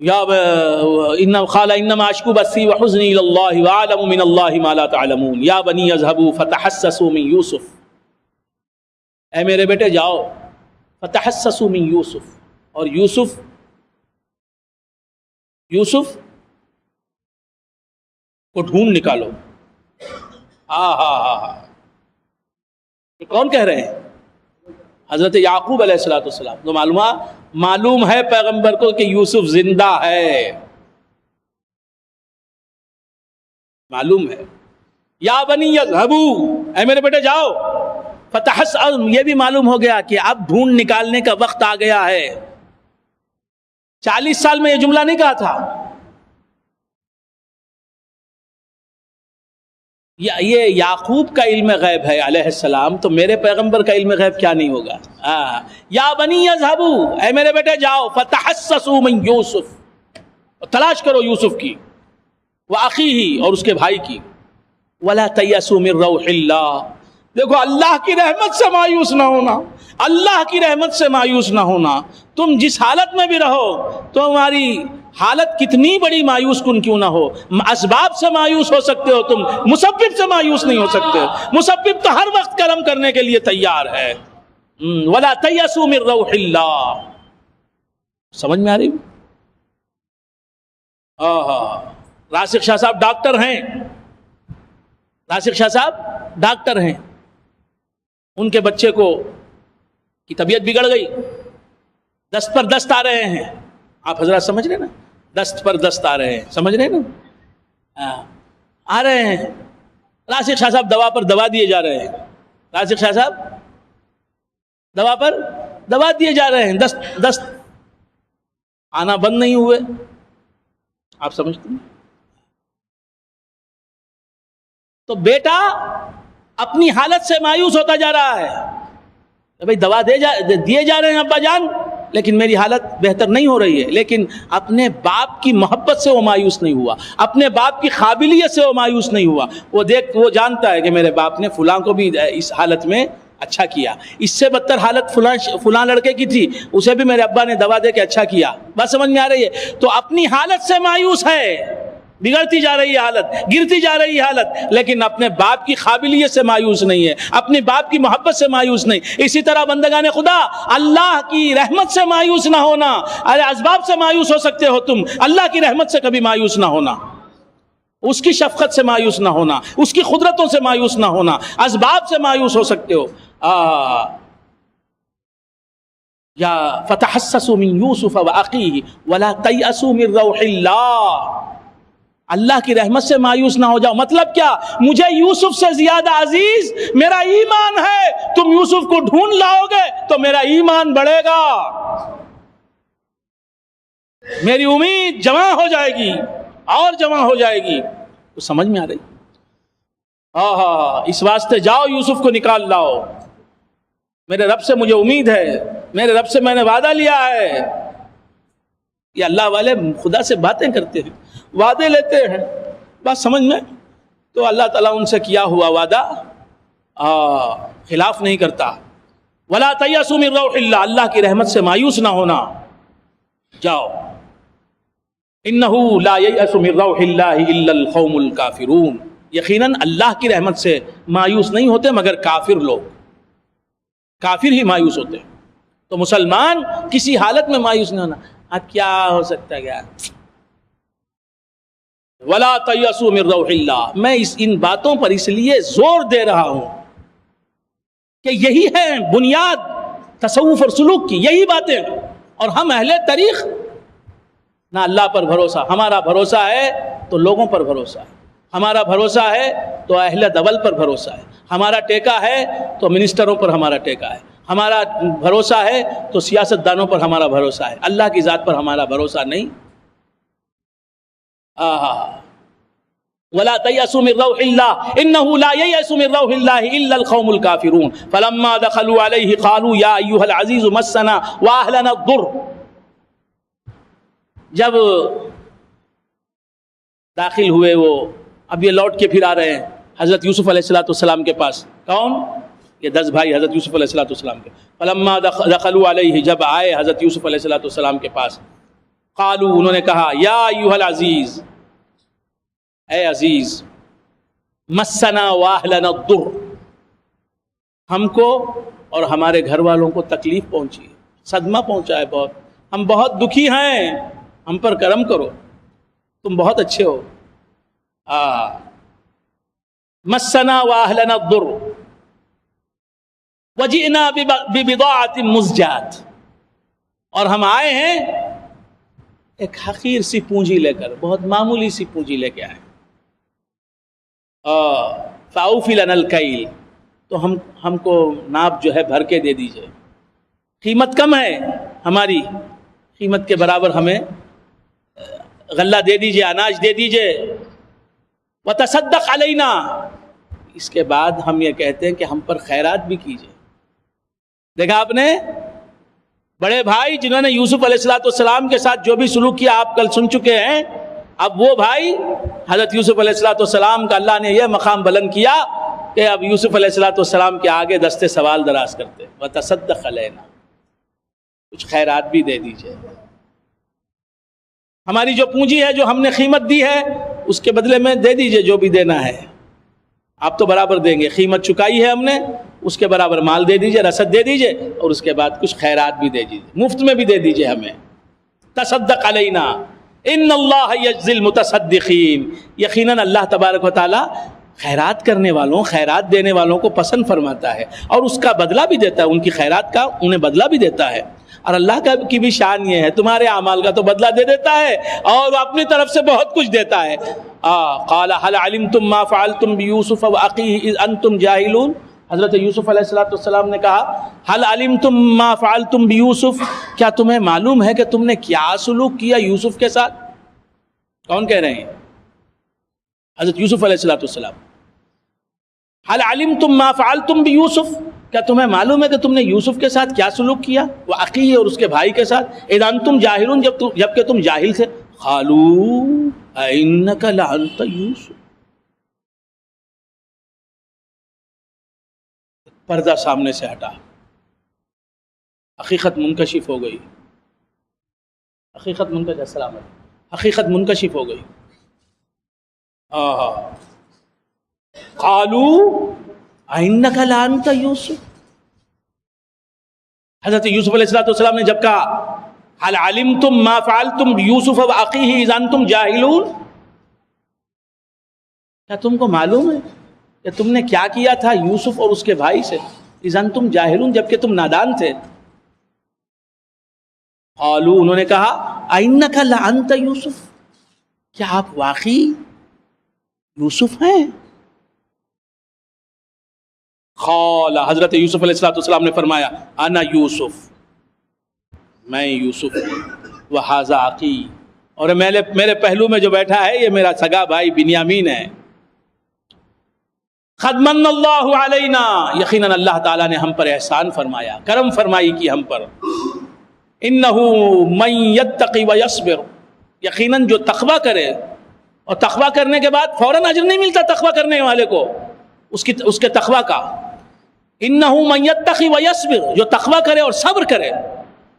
ان قال انما اشکو بثی وحزنی الی اللہ واعلم من اللہ ما لا تعلمون یا بنی اذهبوا فتحسسوا من یوسف، اے میرے بیٹے جاؤ، فتحسسوا من یوسف، اور یوسف کو ڈھونڈ نکالو۔ یہ کون کہہ رہے ہیں؟ حضرت یعقوب علیہ السلام۔ تو معلوم ہے پیغمبر کو کہ یوسف زندہ ہے، معلوم ہے۔ یا بنی یذهبوا، اے میرے بیٹے جاؤ، فتحسسوا، یہ بھی معلوم ہو گیا کہ اب ڈھونڈ نکالنے کا وقت آ گیا ہے۔ 40 سال میں یہ جملہ نہیں کہا تھا، یہ یعقوب کا علم غیب ہے علیہ السلام، تو میرے پیغمبر کا علم غیب کیا نہیں ہوگا؟ یا بنی یذهبوا، اے میرے بیٹے جاؤ، فتحسسوا من یوسف، تلاش کرو یوسف کی، واخیہ، اور اس کے بھائی کی، ولا تیأسوا من روح اللہ، دیکھو اللہ کی رحمت سے مایوس نہ ہونا، اللہ کی رحمت سے مایوس نہ ہونا۔ تم جس حالت میں بھی رہو، تمہاری حالت کتنی بڑی مایوس کن کیوں نہ ہو، اسباب سے مایوس ہو سکتے ہو تم، مسبب سے مایوس نہیں ہو سکتے۔ مسبب تو ہر وقت کرم کرنے کے لیے تیار ہے۔ ولا تیأسوا من روح اللہ، سمجھ میں آ رہی؟ راسخ شاہ صاحب ڈاکٹر ہیں، راسخ شاہ صاحب ڈاکٹر ہیں، ان کے بچے کی طبیعت بگڑ گئی، دست پر دست آ رہے ہیں، آپ حضرات سمجھ رہے ہیں نا، دست پر دست آ رہے ہیں، سمجھ رہے ہیں نا، آ رہے ہیں۔ راسخ شاہ صاحب دوا پر دوا دیے جا رہے ہیں، راسخ شاہ صاحب دوا پر دوا دیے جا رہے ہیں، دست آنا بند نہیں ہوئے، آپ سمجھتے ہیں؟ تو بیٹا اپنی حالت سے مایوس ہوتا جا رہا ہے، بھائی دوا دیے جا رہے ہیں ابا جان، لیکن میری حالت بہتر نہیں ہو رہی ہے، لیکن اپنے باپ کی محبت سے وہ مایوس نہیں ہوا، اپنے باپ کی قابلیت سے وہ مایوس نہیں ہوا۔ وہ جانتا ہے کہ میرے باپ نے فلاں کو بھی اس حالت میں اچھا کیا، اس سے بدتر حالت فلاں لڑکے کی تھی، اسے بھی میرے ابا نے دوا دے کے اچھا کیا۔ بات سمجھ میں آ رہی ہے؟ تو اپنی حالت سے مایوس ہے، بگڑتی جا رہی ہے حالت، گرتی جا رہی ہے حالت، لیکن اپنے باپ کی قابلیت سے مایوس نہیں ہے، اپنے باپ کی محبت سے مایوس نہیں۔ اسی طرح بندگان خدا، اللہ کی رحمت سے مایوس نہ ہونا۔ ارے اسباب سے مایوس ہو سکتے ہو تم، اللہ کی رحمت سے کبھی مایوس نہ ہونا، اس کی شفقت سے مایوس نہ ہونا، اس کی قدرتوں سے مایوس نہ ہونا۔ اسباب سے مایوس ہو سکتے ہو۔ یا فتحسسوا من یوسف واخیہ ولا تیأسوا من روح اللہ، اللہ کی رحمت سے مایوس نہ ہو جاؤ۔ مطلب کیا؟ مجھے یوسف سے زیادہ عزیز میرا ایمان ہے، تم یوسف کو ڈھونڈ لاؤ گے تو میرا ایمان بڑھے گا، میری امید جمع ہو جائے گی اور جمع ہو جائے گی۔ تو سمجھ میں آ رہی؟ اس واسطے جاؤ یوسف کو نکال لاؤ، میرے رب سے مجھے امید ہے، میرے رب سے میں نے وعدہ لیا ہے۔ یہ اللہ والے خدا سے باتیں کرتے ہیں، وعدے لیتے ہیں، بات سمجھ میں؟ تو اللہ تعالیٰ ان سے کیا ہوا وعدہ خلاف نہیں کرتا۔ ولا تیأسوا من روح اللہ، اللہ کی رحمت سے مایوس نہ ہونا۔ جاؤ، انہ لا ییأس من روح اللہ الا القوم الکافرون، یقیناً اللہ کی رحمت سے مایوس نہیں ہوتے مگر کافر لوگ، کافر ہی مایوس ہوتے ہیں۔ تو مسلمان کسی حالت میں مایوس نہیں ہونا۔ اب کیا ہو سکتا ہے کیا؟ ولا تیأسوا من روح اللہ، میں ان باتوں پر اس لیے زور دے رہا ہوں کہ یہی ہے بنیاد تصوف اور سلوک کی، یہی باتیں۔ اور ہم اہل طریق، نہ اللہ پر بھروسہ، ہمارا بھروسہ ہے تو لوگوں پر بھروسہ ہے، ہمارا بھروسہ ہے تو اہل دول پر بھروسہ ہے، ہمارا ٹیکہ ہے تو منسٹروں پر ہمارا ٹیکہ ہے، ہمارا بھروسہ ہے تو سیاست دانوں پر ہمارا بھروسہ ہے، اللہ کی ذات پر ہمارا بھروسہ نہیں۔ ولا تیأسوا من روح اللہ انہ لا ییأس من روح اللہ الا القوم الکافرون فلما دخلوا علیہ قالوا یا ایھا العزیز مسنا واہلنا الضر، جب داخل ہوئے وہ، اب یہ لوٹ کے پھر آ رہے ہیں حضرت یوسف علیہ السلام کے پاس۔ کون؟ یہ 10 بھائی حضرت یوسف علیہ السلام کے۔ فلما دخلوا علیہ، جب آئے حضرت یوسف علیہ السلام کے پاس، قالوا انہوں نے کہا یا ایھا العزیز، اے عزیز، مسنا واہلنا الضر، ہم کو اور ہمارے گھر والوں کو تکلیف پہنچی ہے، صدمہ پہنچا ہے بہت، ہم بہت دکھی ہیں، ہم پر کرم کرو، تم بہت اچھے ہو۔ مسنا واہلنا الضر وجئنا ببضاعۃ مزجاۃ، اور ہم آئے ہیں ایک حقیر سی پونجی لے کر، بہت معمولی سی پونجی لے کے آئے۔ فاوفی لنا الکیل، تو ہم کو ناپ جو ہے بھر کے دے دیجئے، قیمت کم ہے ہماری، قیمت کے برابر ہمیں غلہ دے دیجئے، اناج دے دیجئے۔ وتصدق علینا، اس کے بعد ہم یہ کہتے ہیں کہ ہم پر خیرات بھی کیجئے۔ دیکھا آپ نے، بڑے بھائی جنہوں نے یوسف علیہ السلام کے ساتھ جو بھی سلوک کیا آپ کل سن چکے ہیں، اب وہ بھائی حضرت یوسف علیہ السلام کا اللہ نے یہ مقام بلند کیا کہ اب یوسف علیہ السلام کے آگے دستے سوال دراز کرتے، وتصدق علینا، کچھ خیرات بھی دے دیجئے، ہماری جو پونجی ہے، جو ہم نے قیمت دی ہے، اس کے بدلے میں دے دیجئے جو بھی دینا ہے، آپ تو برابر دیں گے، قیمت چکائی ہے ہم نے، اس کے برابر مال دے دیجئے، رسد دے دیجئے، اور اس کے بعد کچھ خیرات بھی دے دیجئے، مفت میں بھی دے دیجئے ہمیں۔ تصدق علینا ان اللہ یجزی المتصدقین، یقیناً اللہ تبارک و تعالی خیرات کرنے والوں، خیرات دینے والوں کو پسند فرماتا ہے، اور اس کا بدلہ بھی دیتا ہے، ان کی خیرات کا انہیں بدلہ بھی دیتا ہے۔ اور اللہ کی بھی شان یہ ہے، تمہارے اعمال کا تو بدلہ دے دیتا ہے اور اپنی طرف سے بہت کچھ دیتا ہے۔ قال هل علمتم ما فعلتم بيوسف واخيه اذ انتم جاهلون، حضرت یوسف علیہ السلام نے کہا هل علمتم ما فعلتم بيوسف، کیا تمہیں معلوم ہے کہ تم نے کیا سلوک کیا یوسف کے ساتھ؟ کون کہہ رہے ہیں؟ حضرت یوسف علیہ السلام۔ هل علمتم ما فعلتم بيوسف، کیا تمہیں معلوم ہے کہ تم نے یوسف کے ساتھ کیا سلوک کیا؟ وہ اخیہ، اور اس کے بھائی کے ساتھ، اذ انتم جاہلون، جب کہ تم جاہل تھے۔ قالوا انک لانت یوسف، پردہ سامنے سے ہٹا، حقیقت منکشف ہو گئی، حقیقت منکشف ہو گئی۔ قالوا انک لانت یوسف، حضرت یوسف علیہ السلام نے جب کہا هل علمتم ما فعلتم بيوسف واخيه اذ انتم جاهلون، کیا تم کو معلوم ہے کہ تم نے کیا کیا تھا یوسف اور اس کے بھائی سے؟ اذ انتم جاہلون، جبکہ تم نادان تھے۔ قالوا، انہوں نے کہا اینک لانت یوسف، کیا آپ واقعی یوسف ہیں؟ قال، حضرت یوسف علیہ السلام نے فرمایا انا یوسف، میں یوسف ہوں، وہذا اخی، اور میرے پہلو میں جو بیٹھا ہے یہ میرا سگا بھائی بنیامین ہے۔ قد من اللہ علینا، یقیناً اللہ تعالیٰ نے ہم پر احسان فرمایا، کرم فرمائی کی ہم پر۔ انہ من یتقی ویصبر، یقیناً جو تقوی کرے، اور تقوی کرنے کے بعد فوراً اجر نہیں ملتا تقوی کرنے والے کو اس کے تقوی کا۔ انہ من یتقی ویصبر، جو تقوی کرے اور صبر کرے،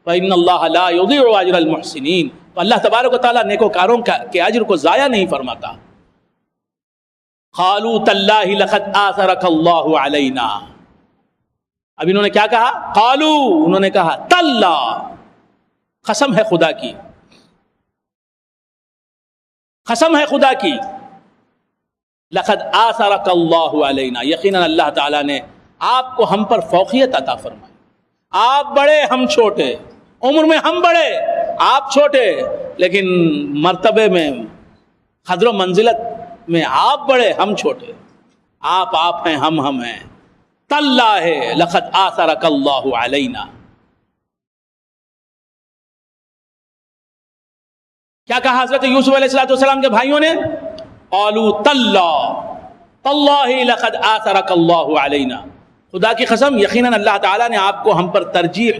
فإن اللہ لا یضیع اجر المحسنین، تو اللہ تبارک و تعالیٰ نیکوکاروں کے اجر کو ضائع نہیں فرماتا۔ قالوا تاللہ لقد آثرک اللہ علینا، اب انہوں نے کیا کہا؟ قالوا، انہوں نے کہا تاللہ، قسم ہے خدا کی، قسم ہے خدا کی، لقد آثرک اللہ علینا، یقیناً اللہ تعالیٰ نے آپ کو ہم پر فوقیت عطا فرمائی۔ آپ بڑے ہم چھوٹے، عمر میں ہم بڑے آپ چھوٹے، لیکن مرتبے میں، قدر و منزلت میں آپ بڑے ہم چھوٹے، آپ ہیں ہم ہیں۔ تاللہ لقد آثرک اللہ علینا، کیا کہا حضرت یوسف علیہ السلام کے بھائیوں نے؟ قالوا تاللہ لقد آثرک اللہ علینا، خدا کی قسم یقیناً اللہ تعالیٰ نے آپ کو ہم پر ترجیح